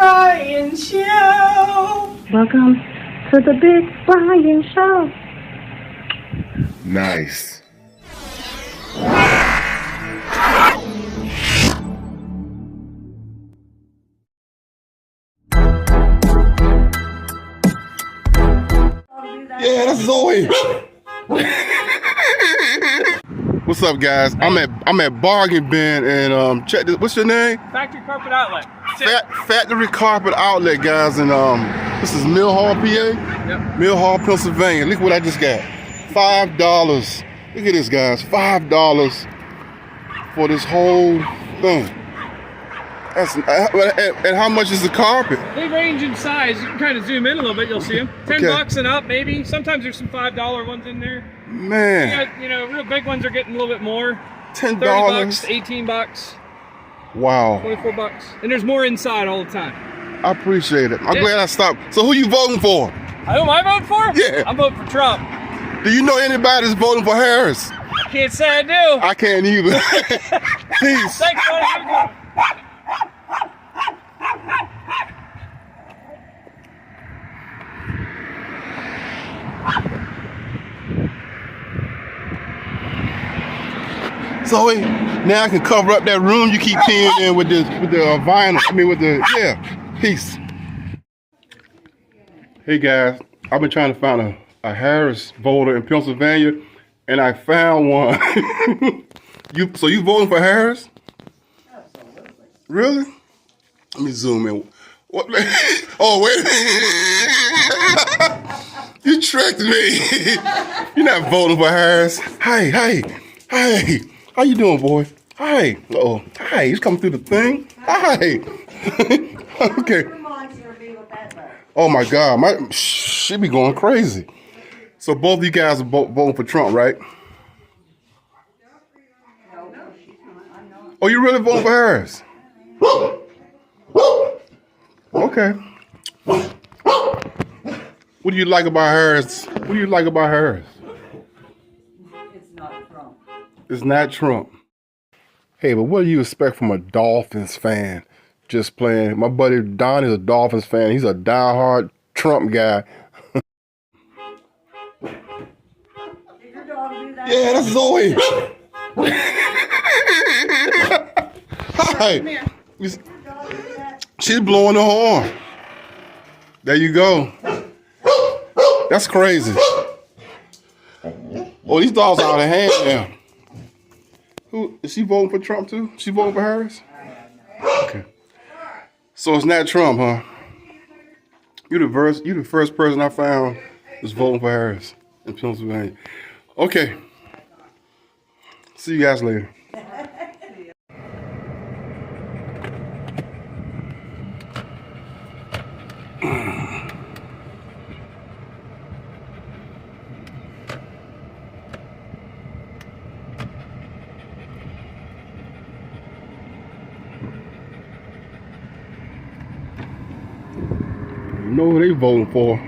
Brian Show. Welcome to the Big Brian Show. Nice. Yeah, that's Zoe. What's up, guys? I'm at Bargain Bin and check this. What's your name? Factory Carpet Outlet. Factory Carpet Outlet, guys, and this is Mill Hall, PA. Yep. Mill Hall, Pennsylvania. Look what I just got. $5. Look at this, guys. $5 for this whole thing. That's and how much is the carpet? They range in size. You can kind of zoom in a little bit. You'll see them. $10 and up, maybe. Sometimes there's some $5 ones in there. Man. You got, real big ones are getting a little bit more. $10. $30, $18, Wow. $24, and there's more inside all the time. I appreciate it. I'm glad I stopped. So who you voting for? Who am I voting for? Yeah. I'm voting for Trump. Do you know anybody that's voting for Harris? I can't say I do. I can't either. Peace. Thanks, buddy. Have a good one. Zoe, now I can cover up that room you keep peeing in with the vinyl. I mean with the Peace. Hey guys, I've been trying to find a Harris voter in Pennsylvania, and I found one. So you voting for Harris? Absolutely. Really? Let me zoom in. What? Oh wait a minute. You tricked me. You're not voting for Harris. Hey. How you doing, boy? Hi. Oh, hi. He's coming through the thing. Hi. Okay. Oh my God, she be going crazy. So both of you guys are voting for Trump, right? Oh, you really voting for Harris? Okay. What do you like about Harris? What do you like about Harris? It's not Trump. It's not Trump. Hey, but what do you expect from a Dolphins fan just playing? My buddy Don is a Dolphins fan. He's a diehard Trump guy. Did your dog do that? Yeah, that's Zoe. Hi. She's blowing the horn. There you go. That's crazy. Oh, these dogs are out of hand now. Who is she voting for Trump too? She voting for Harris? Okay. So it's not Trump, huh? You the first person I found was voting for Harris in Pennsylvania. Okay. See you guys later. You know who they voting for.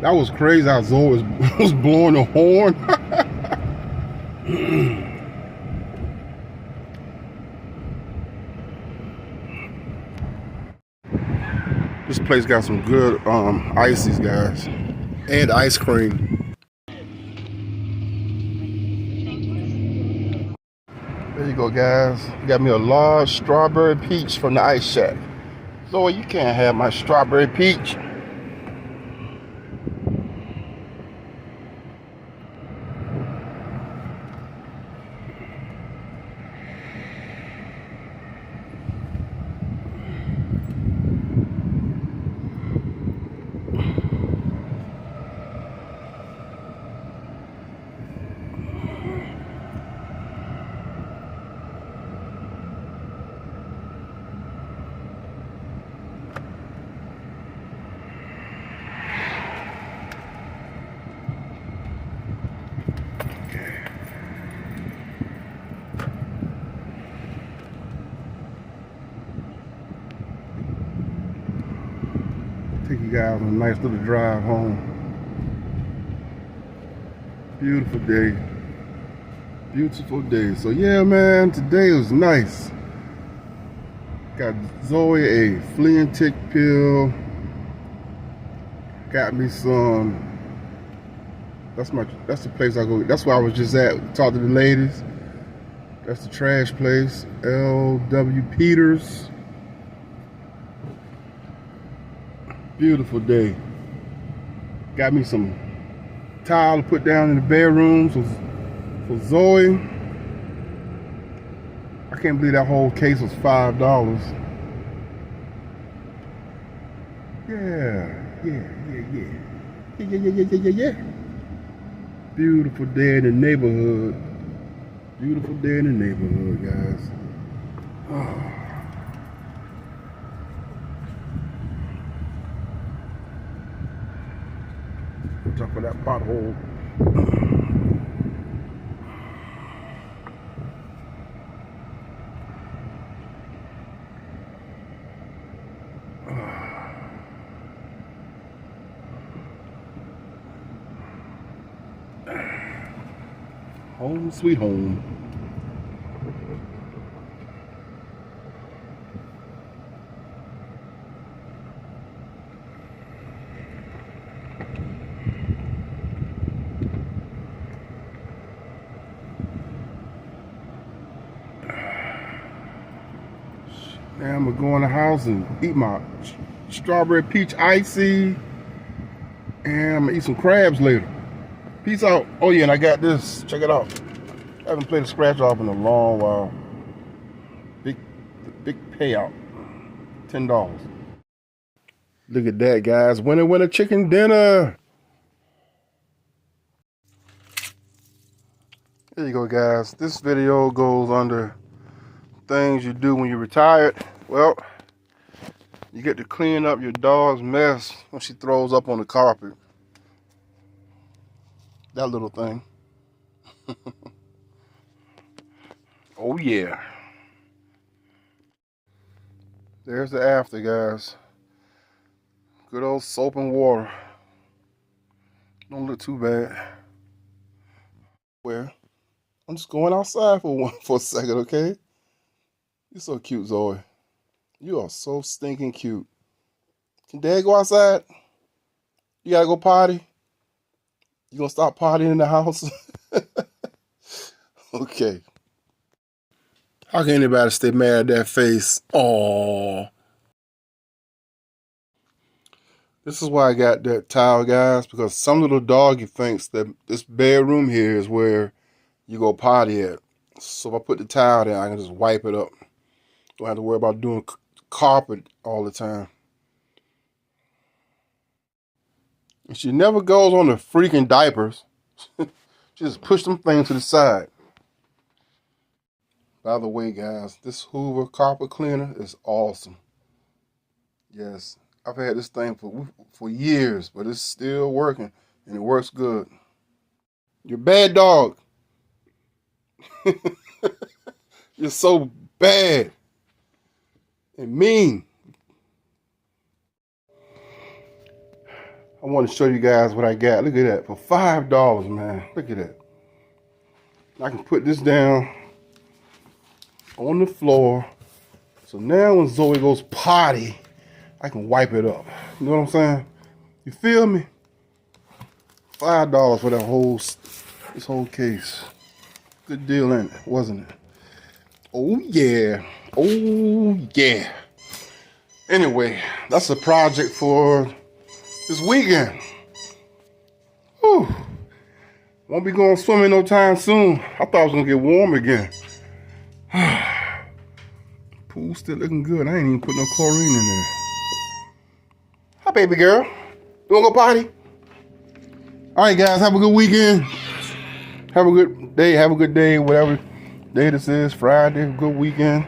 That was crazy how Zoe was blowing the horn. This place got some good ices, guys, and ice cream. There you go, guys. Got me a large strawberry peach from the Ice Shack. Zoe, you can't have my strawberry peach. you guys on a nice little drive home. Beautiful day. Beautiful day. So yeah, man, today was nice. Got Zoe a flea and tick pill. Got me some. That's the place I go. That's where I was just at. Talk to the ladies. That's the trash place. L.W. Peters. Beautiful day. Got me some tile to put down in the bedroom for Zoe. I can't believe that whole case was $5. Yeah. Beautiful day in the neighborhood. Beautiful day in the neighborhood, guys. Oh. Watch out for that pothole. Home sweet home. Now I'm gonna go in the house and eat my strawberry peach icy, and I'm gonna eat some crabs later. Peace out. Oh yeah, and I got this. Check it out. I haven't played a scratch off in a long while. Big payout. $10. Look at that, guys. Winner chicken dinner. There you go, guys. This video goes under things you do when you're retired. Well, you get to clean up your dog's mess when she throws up on the carpet. That little thing. Oh yeah. There's the after, guys. Good old soap and water. Don't look too bad. Well, I'm just going outside for a second, okay? You're so cute, Zoe. You are so stinking cute. Can Dad go outside? You gotta go potty? You gonna stop partying in the house? Okay. How can anybody stay mad at that face? Aww. This is why I got that towel, guys, because some little doggy thinks that this bedroom here is where you go potty at. So if I put the towel there, I can just wipe it up. Don't have to worry about doing carpet all the time. And she never goes on the freaking diapers. She just push them things to the side. By the way, guys, this Hoover carpet cleaner is awesome. Yes, I've had this thing for years, but it's still working, and it works good. You're a bad dog. You're so bad and mean. I want to show you guys what I got. Look at that. For $5, man. Look at that. I can put this down on the floor. So now when Zoe goes potty, I can wipe it up. You know what I'm saying? You feel me? $5 for this whole case. Good deal, ain't it? Wasn't it? Oh yeah. Oh yeah. Anyway, that's a project for this weekend. Whew. Won't be going swimming no time soon. I thought it was gonna get warm again. Pool still looking good. I ain't even put no chlorine in there. Hi, baby girl. You wanna go potty? All right, guys. Have a good weekend. Have a good day. Have a good day. Whatever day this is. Friday. Good weekend.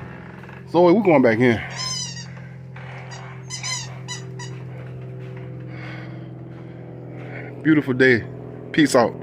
Zoe, we're going back in. Beautiful day. Peace out.